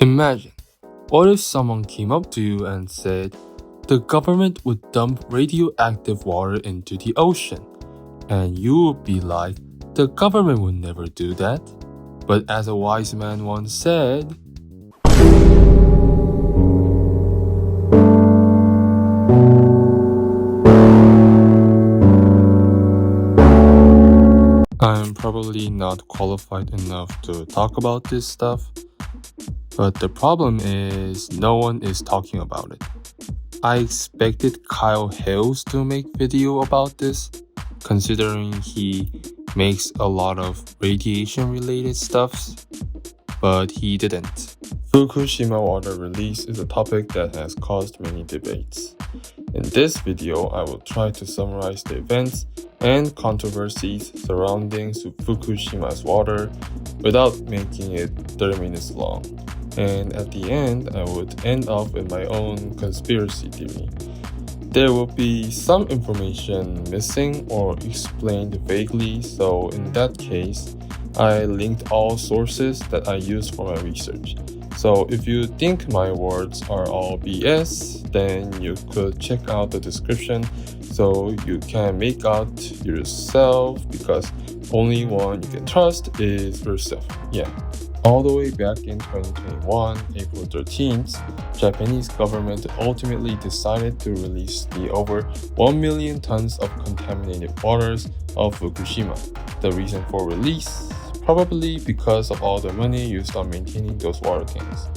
Imagine, what if someone came up to you and said, the government would dump radioactive water into the ocean, and you would be like, the government would never do that. But as a wise man once said, I'm probably not qualified enough to talk about this stuff, but the problem is no one is talking about it. I expected Kyle Hills to make video about this, considering he makes a lot of radiation related stuffs, but he didn't. Fukushima Water Release is a topic that has caused many debates. In this video, I will try to summarize the events and controversies surrounding Fukushima's water without making it 30 minutes long. And at the end, I would end off with my own conspiracy theory. There will be some information missing or explained vaguely, so in that case, I linked all sources that I used for my research. So if you think my words are all BS, then you could check out the description so you can make out yourself, because only one you can trust is yourself. Yeah. All the way back in 2021, April 13th, Japanese government ultimately decided to release the over 1 million tons of contaminated waters of Fukushima. The reason for release? Probably because of all the money used on maintaining those water tanks.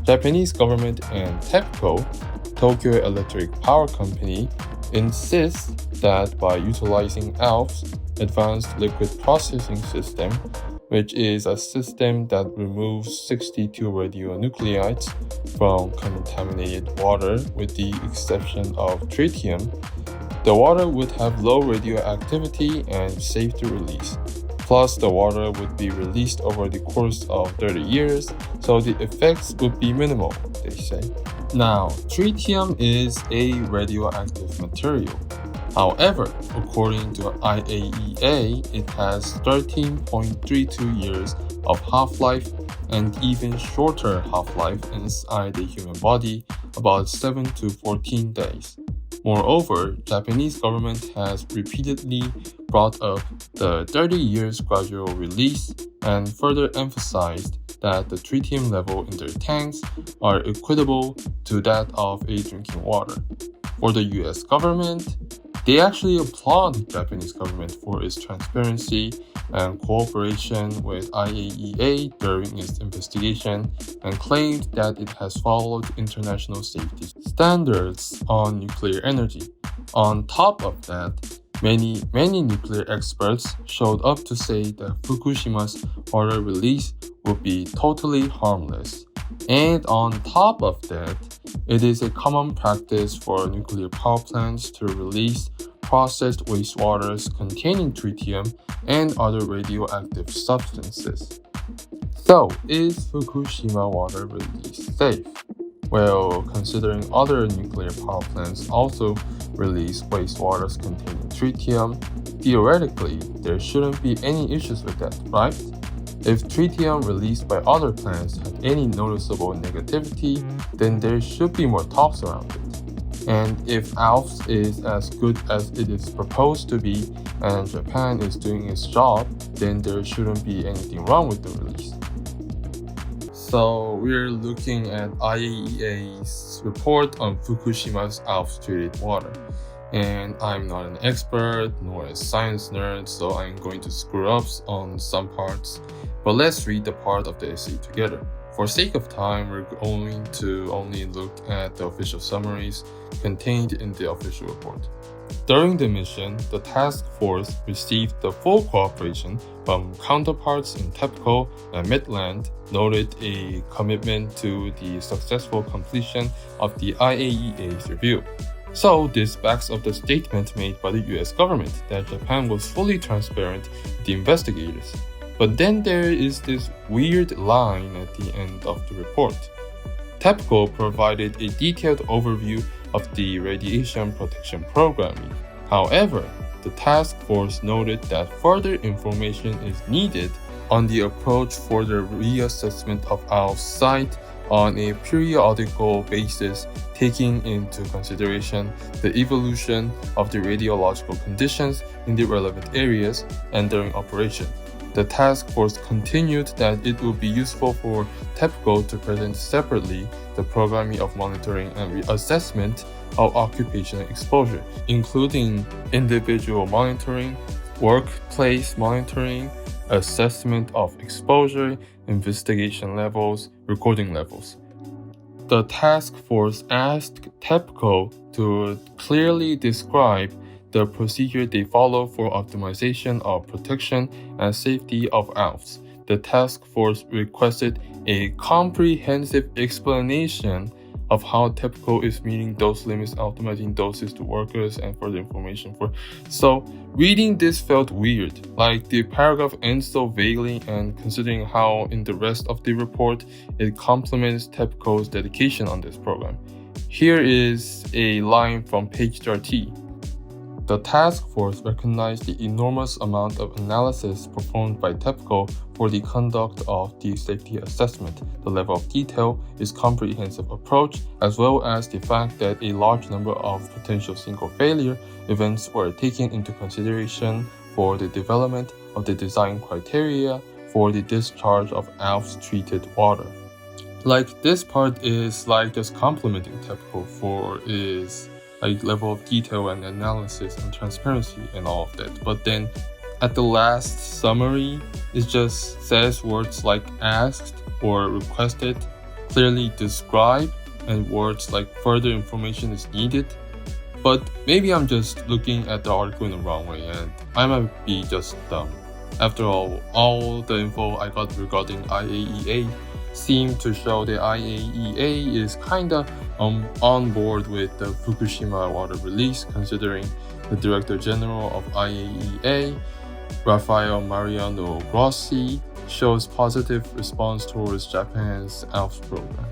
Japanese government and TEPCO, Tokyo Electric Power Company, insist that by utilizing ALPS, Advanced Liquid Processing System, which is a system that removes 62 radionuclides from contaminated water with the exception of tritium, the water would have low radioactivity and safe to release. Plus, the water would be released over the course of 30 years, so the effects would be minimal, they say. Now, tritium is a radioactive material. However, according to IAEA, it has 13.32 years of half-life and even shorter half-life inside the human body, about 7 to 14 days. Moreover, Japanese government has repeatedly brought up the 30 years gradual release and further emphasized that the tritium level in their tanks are equitable to that of a drinking water. For the US government, they actually applaud the Japanese government for its transparency and cooperation with IAEA during its investigation, and claimed that it has followed international safety standards on nuclear energy. On top of that, many nuclear experts showed up to say that Fukushima's water release would be totally harmless. And on top of that, it is a common practice for nuclear power plants to release processed wastewaters containing tritium and other radioactive substances. So, is Fukushima water release safe? Well, considering other nuclear power plants also release wastewaters containing tritium, theoretically, there shouldn't be any issues with that, right? If tritium released by other plants had any noticeable negativity, then there should be more talks around it. And if ALPS is as good as it is proposed to be and Japan is doing its job, then there shouldn't be anything wrong with the release. So we're looking at IAEA's report on Fukushima's ALPS treated water. And I'm not an expert nor a science nerd, so I'm going to screw up on some parts. But let's read the part of the essay together. For sake of time, we're going to only look at the official summaries contained in the official report. During the mission, the task force received the full cooperation from counterparts in TEPCO and Midland, noted a commitment to the successful completion of the IAEA's review. So this backs up the statement made by the US government that Japan was fully transparent with the investigators. But then there is this weird line at the end of the report. TEPCO provided a detailed overview of the radiation protection programming. However, the task force noted that further information is needed on the approach for the reassessment of our site on a periodical basis, taking into consideration the evolution of the radiological conditions in the relevant areas and during operation. The task force continued that it would be useful for TEPCO to present separately the programming of monitoring and assessment of occupational exposure, including individual monitoring, workplace monitoring, assessment of exposure, investigation levels, recording levels. The task force asked TEPCO to clearly describe the procedure they follow for optimization of protection and safety of valves. The task force requested a comprehensive explanation of how TEPCO is meeting dose limits, optimizing doses to workers, and further information for. So reading this felt weird, like the paragraph ends so vaguely, and considering how in the rest of the report it complements TEPCO's dedication on this program. Here is a line from page 30. The task force recognized the enormous amount of analysis performed by TEPCO for the conduct of the safety assessment, the level of detail, its comprehensive approach, as well as the fact that a large number of potential single failure events were taken into consideration for the development of the design criteria for the discharge of ALPS treated water. Like, this part is like just complimenting TEPCO for its level of detail and analysis and transparency and all of that. But then at the last summary, it just says words like asked or requested, clearly describe, and words like further information is needed. But maybe I'm just looking at the article in the wrong way, and I might be just dumb. After all the info I got regarding IAEA seem to show that IAEA is kinda on board with the Fukushima Water Release, considering the Director General of IAEA, Rafael Mariano Grossi, shows positive response towards Japan's ALPS program.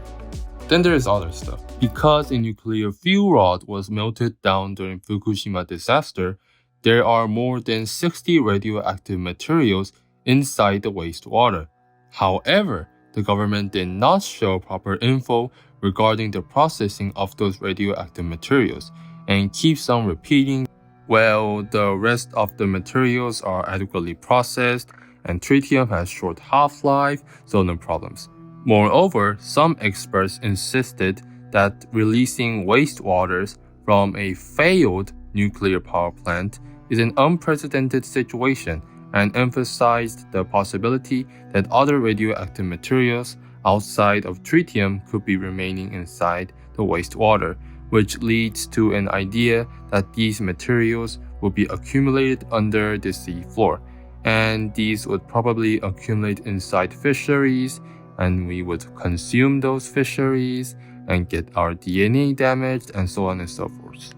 Then there is other stuff. Because a nuclear fuel rod was melted down during Fukushima disaster, there are more than 60 radioactive materials inside the wastewater. However, the government did not show proper info regarding the processing of those radioactive materials and keeps on repeating, well, the rest of the materials are adequately processed and tritium has short half-life, so no problems. Moreover, some experts insisted that releasing wastewaters from a failed nuclear power plant is an unprecedented situation and emphasized the possibility that other radioactive materials outside of tritium could be remaining inside the wastewater, which leads to an idea that these materials would be accumulated under the sea floor, and these would probably accumulate inside fisheries, and we would consume those fisheries and get our DNA damaged, and so on and so forth.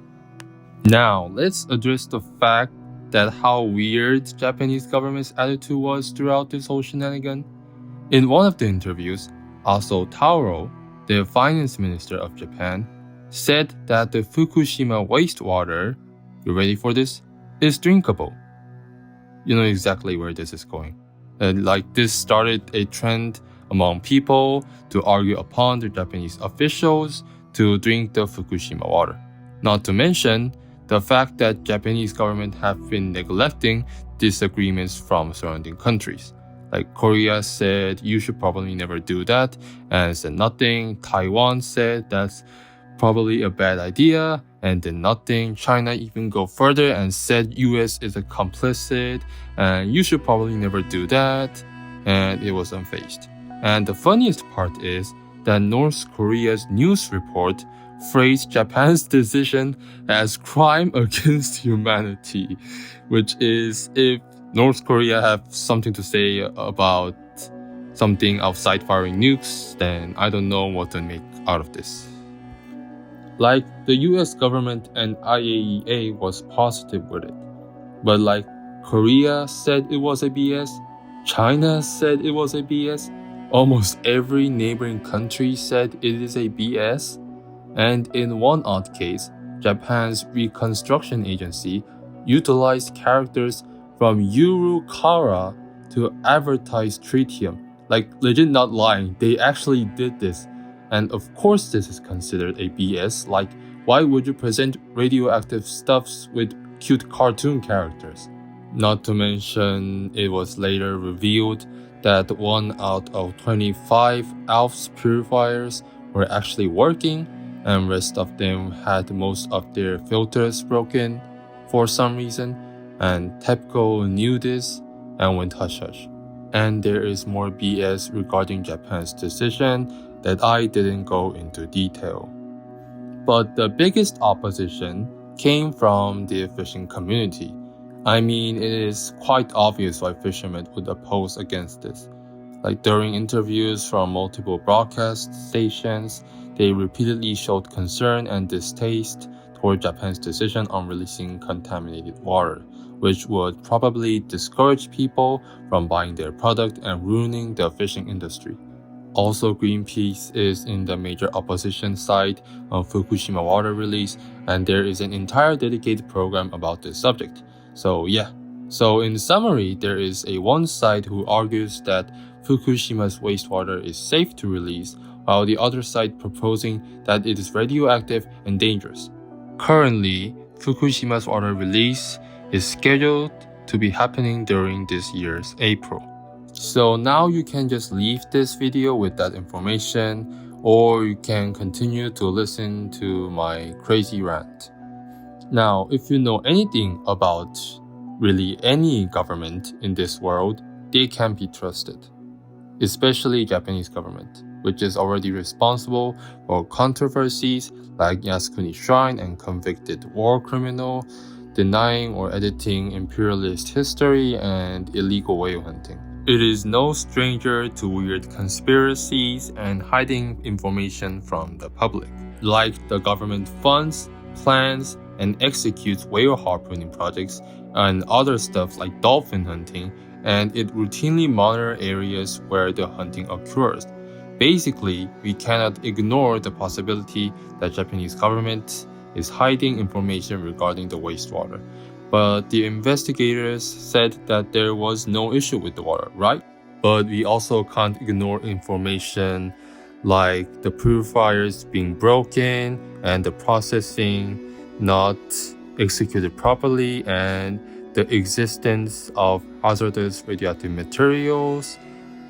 Now, let's address the fact that how weird Japanese government's attitude was throughout this whole shenanigan. In one of the interviews, Aso Taro, the finance minister of Japan, said that the Fukushima wastewater, you ready for this, is drinkable. You know exactly where this is going. This started a trend among people to argue upon the Japanese officials to drink the Fukushima water. Not to mention the fact that Japanese government have been neglecting disagreements from surrounding countries. Like Korea said, you should probably never do that, and said nothing. Taiwan said that's probably a bad idea, and did nothing. China even go further and said US is a complicit, and you should probably never do that, and it was unfazed. And the funniest part is that North Korea's news report phrased Japan's decision as crime against humanity, which is, if North Korea have something to say about something outside firing nukes, then I don't know what to make out of this. Like, the US government and IAEA was positive with it, but like Korea said it was a BS, China said it was a BS, almost every neighboring country said it is a BS, and in one odd case, Japan's reconstruction agency utilized characters from Yuru Kara to advertise tritium. Like, legit not lying, they actually did this. And of course this is considered a BS, like why would you present radioactive stuffs with cute cartoon characters? Not to mention, it was later revealed that 1 out of 25 ALPS purifiers were actually working, and rest of them had most of their filters broken for some reason, and TEPCO knew this and went hush-hush. And there is more BS regarding Japan's decision that I didn't go into detail. But the biggest opposition came from the fishing community. I mean, it is quite obvious why fishermen would oppose against this. Like during interviews from multiple broadcast stations, they repeatedly showed concern and distaste toward Japan's decision on releasing contaminated water, which would probably discourage people from buying their product and ruining the fishing industry. Also, Greenpeace is in the major opposition side on Fukushima Water Release, and there is an entire dedicated program about this subject. So in summary, there is one side who argues that Fukushima's wastewater is safe to release, while the other side proposing that it is radioactive and dangerous. Currently, Fukushima's water release is scheduled to be happening during this year's April. So now you can just leave this video with that information, or you can continue to listen to my crazy rant. Now, if you know anything about really any government in this world, they can be trusted, especially Japanese government, which is already responsible for controversies like Yasukuni Shrine and convicted war criminal, denying or editing imperialist history and illegal whale hunting. It is no stranger to weird conspiracies and hiding information from the public, like the government funds, plans, and executes whale harpooning projects and other stuff like dolphin hunting, and it routinely monitors areas where the hunting occurs. Basically, we cannot ignore the possibility that Japanese government is hiding information regarding the wastewater. But the investigators said that there was no issue with the water, right? But we also can't ignore information like the purifiers being broken and the processing not executed properly, and the existence of hazardous radioactive materials.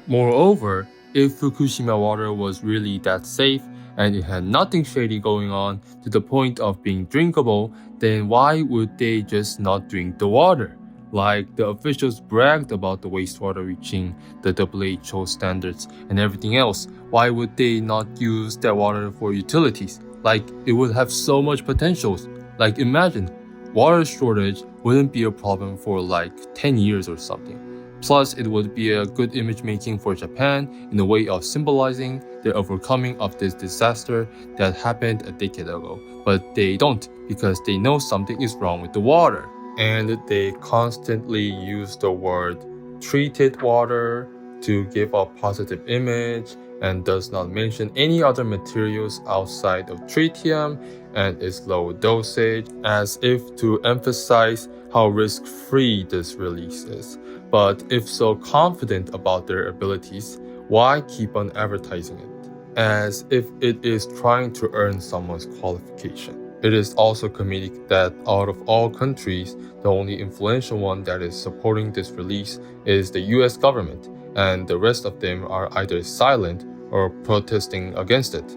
Moreover, if Fukushima water was really that safe and it had nothing shady going on to the point of being drinkable, then why would they just not drink the water? Like the officials bragged about the wastewater reaching the WHO standards and everything else. Why would they not use that water for utilities? Like it would have so much potentials. Like imagine, water shortage wouldn't be a problem for like 10 years or something. Plus, it would be a good image making for Japan in a way of symbolizing their overcoming of this disaster that happened a decade ago. But they don't, because they know something is wrong with the water. And they constantly use the word treated water to give a positive image, and does not mention any other materials outside of tritium and its low dosage, as if to emphasize how risk-free this release is. But if so confident about their abilities, why keep on advertising it? As if it is trying to earn someone's qualification. It is also comedic that out of all countries, the only influential one that is supporting this release is the US government, and the rest of them are either silent or protesting against it.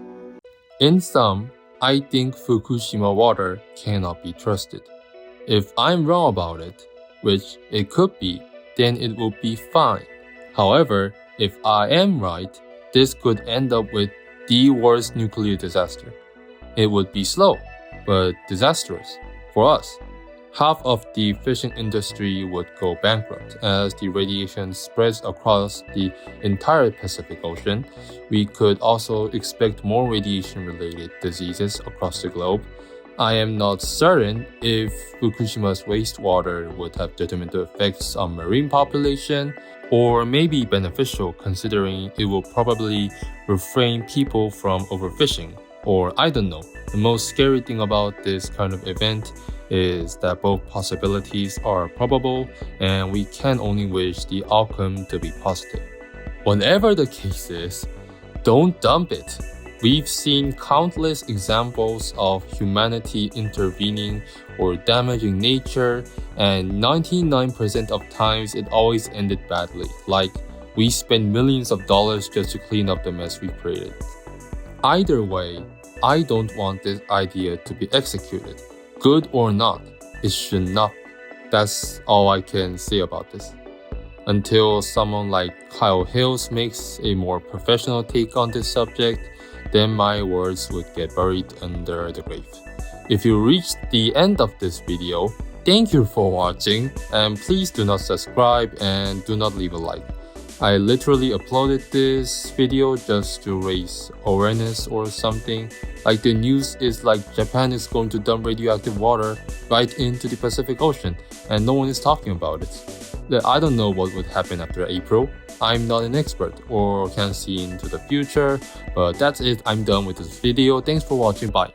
In sum, I think Fukushima water cannot be trusted. If I'm wrong about it, which it could be, then it will be fine. However, if I am right, this could end up with the worst nuclear disaster. It would be slow, but disastrous for us. Half of the fishing industry would go bankrupt as the radiation spreads across the entire Pacific Ocean. We could also expect more radiation-related diseases across the globe. I am not certain if Fukushima's wastewater would have detrimental effects on marine population, or maybe beneficial considering it will probably refrain people from overfishing, or I don't know. The most scary thing about this kind of event is that both possibilities are probable, and we can only wish the outcome to be positive. Whatever the case is, don't dump it. We've seen countless examples of humanity intervening or damaging nature, and 99% of times it always ended badly, like we spent millions of dollars just to clean up the mess we created. Either way, I don't want this idea to be executed. Good or not, it should not. That's all I can say about this. Until someone like Kyle Hills makes a more professional take on this subject, then my words would get buried under the grave. If you reached the end of this video, thank you for watching, and please do not subscribe and do not leave a like. I literally uploaded this video just to raise awareness or something. Like the news is like Japan is going to dump radioactive water right into the Pacific Ocean and no one is talking about it. I don't know what would happen after April. I'm not an expert or can see into the future, but that's it. I'm done with this video. Thanks for watching. Bye.